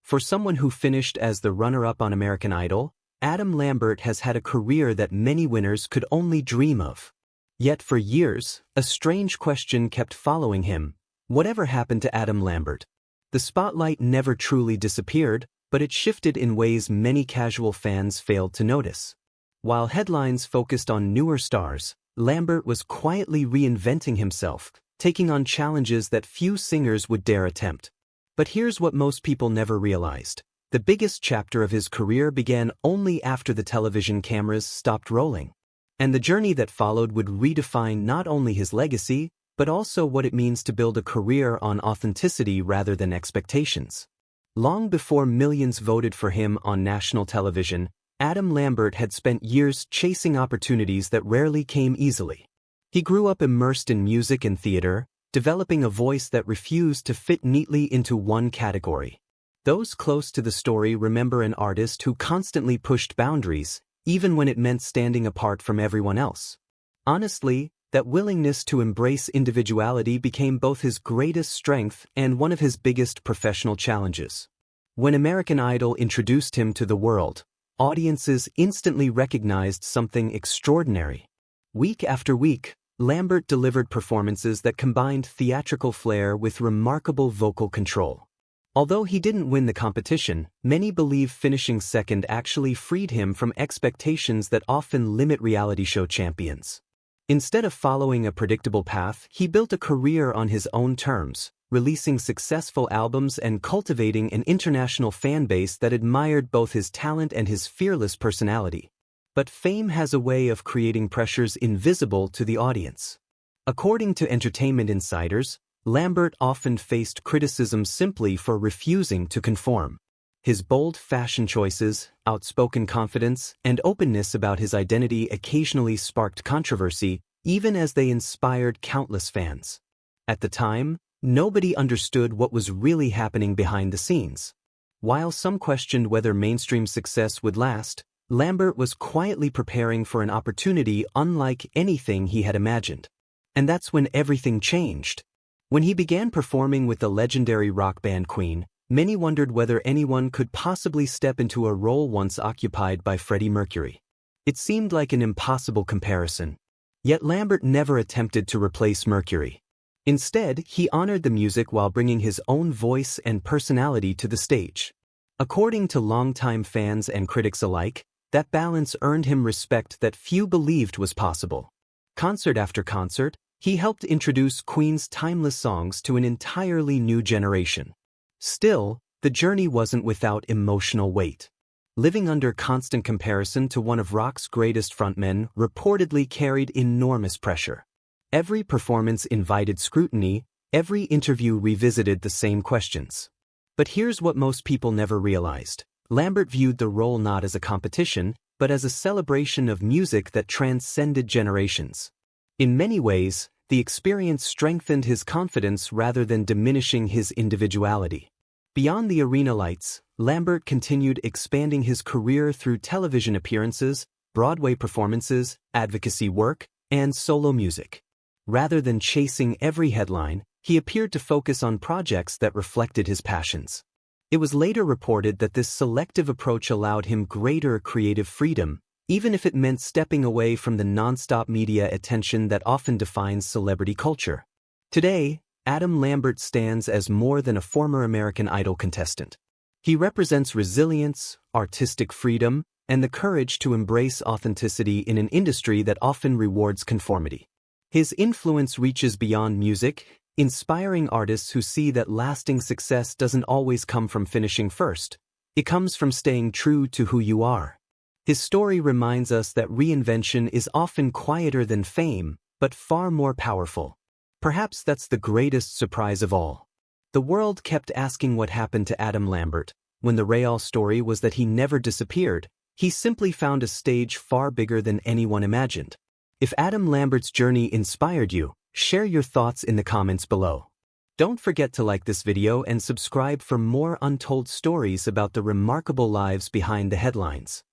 For someone who finished as the runner-up on American Idol, Adam Lambert has had a career that many winners could only dream of. Yet for years, a strange question kept following him. Whatever happened to Adam Lambert? The spotlight never truly disappeared, but it shifted in ways many casual fans failed to notice. While headlines focused on newer stars, Lambert was quietly reinventing himself, taking on challenges that few singers would dare attempt. But here's what most people never realized. The biggest chapter of his career began only after the television cameras stopped rolling. And the journey that followed would redefine not only his legacy, but also what it means to build a career on authenticity rather than expectations. Long before millions voted for him on national television, Adam Lambert had spent years chasing opportunities that rarely came easily. He grew up immersed in music and theater, developing a voice that refused to fit neatly into one category. Those close to the story remember an artist who constantly pushed boundaries, even when it meant standing apart from everyone else. Honestly, that willingness to embrace individuality became both his greatest strength and one of his biggest professional challenges. When American Idol introduced him to the world, audiences instantly recognized something extraordinary. Week after week, Lambert delivered performances that combined theatrical flair with remarkable vocal control. Although he didn't win the competition, many believe finishing second actually freed him from expectations that often limit reality show champions. Instead of following a predictable path, he built a career on his own terms, releasing successful albums and cultivating an international fan base that admired both his talent and his fearless personality. But fame has a way of creating pressures invisible to the audience. According to Entertainment Insiders, Lambert often faced criticism simply for refusing to conform. His bold fashion choices, outspoken confidence, and openness about his identity occasionally sparked controversy, even as they inspired countless fans. At the time, nobody understood what was really happening behind the scenes. While some questioned whether mainstream success would last, Lambert was quietly preparing for an opportunity unlike anything he had imagined. And that's when everything changed. When he began performing with the legendary rock band Queen, many wondered whether anyone could possibly step into a role once occupied by Freddie Mercury. It seemed like an impossible comparison. Yet Lambert never attempted to replace Mercury. Instead, he honored the music while bringing his own voice and personality to the stage. According to longtime fans and critics alike, that balance earned him respect that few believed was possible. Concert after concert, he helped introduce Queen's timeless songs to an entirely new generation. Still, the journey wasn't without emotional weight. Living under constant comparison to one of rock's greatest frontmen reportedly carried enormous pressure. Every performance invited scrutiny, every interview revisited the same questions. But here's what most people never realized. Lambert viewed the role not as a competition, but as a celebration of music that transcended generations. In many ways, the experience strengthened his confidence rather than diminishing his individuality. Beyond the arena lights, Lambert continued expanding his career through television appearances, Broadway performances, advocacy work, and solo music. Rather than chasing every headline, he appeared to focus on projects that reflected his passions. It was later reported that this selective approach allowed him greater creative freedom, even if it meant stepping away from the nonstop media attention that often defines celebrity culture. Today, Adam Lambert stands as more than a former American Idol contestant. He represents resilience, artistic freedom, and the courage to embrace authenticity in an industry that often rewards conformity. His influence reaches beyond music, inspiring artists who see that lasting success doesn't always come from finishing first. It comes from staying true to who you are. His story reminds us that reinvention is often quieter than fame, but far more powerful. Perhaps that's the greatest surprise of all. The world kept asking what happened to Adam Lambert, when the real story was that he never disappeared. He simply found a stage far bigger than anyone imagined. If Adam Lambert's journey inspired you, share your thoughts in the comments below. Don't forget to like this video and subscribe for more untold stories about the remarkable lives behind the headlines.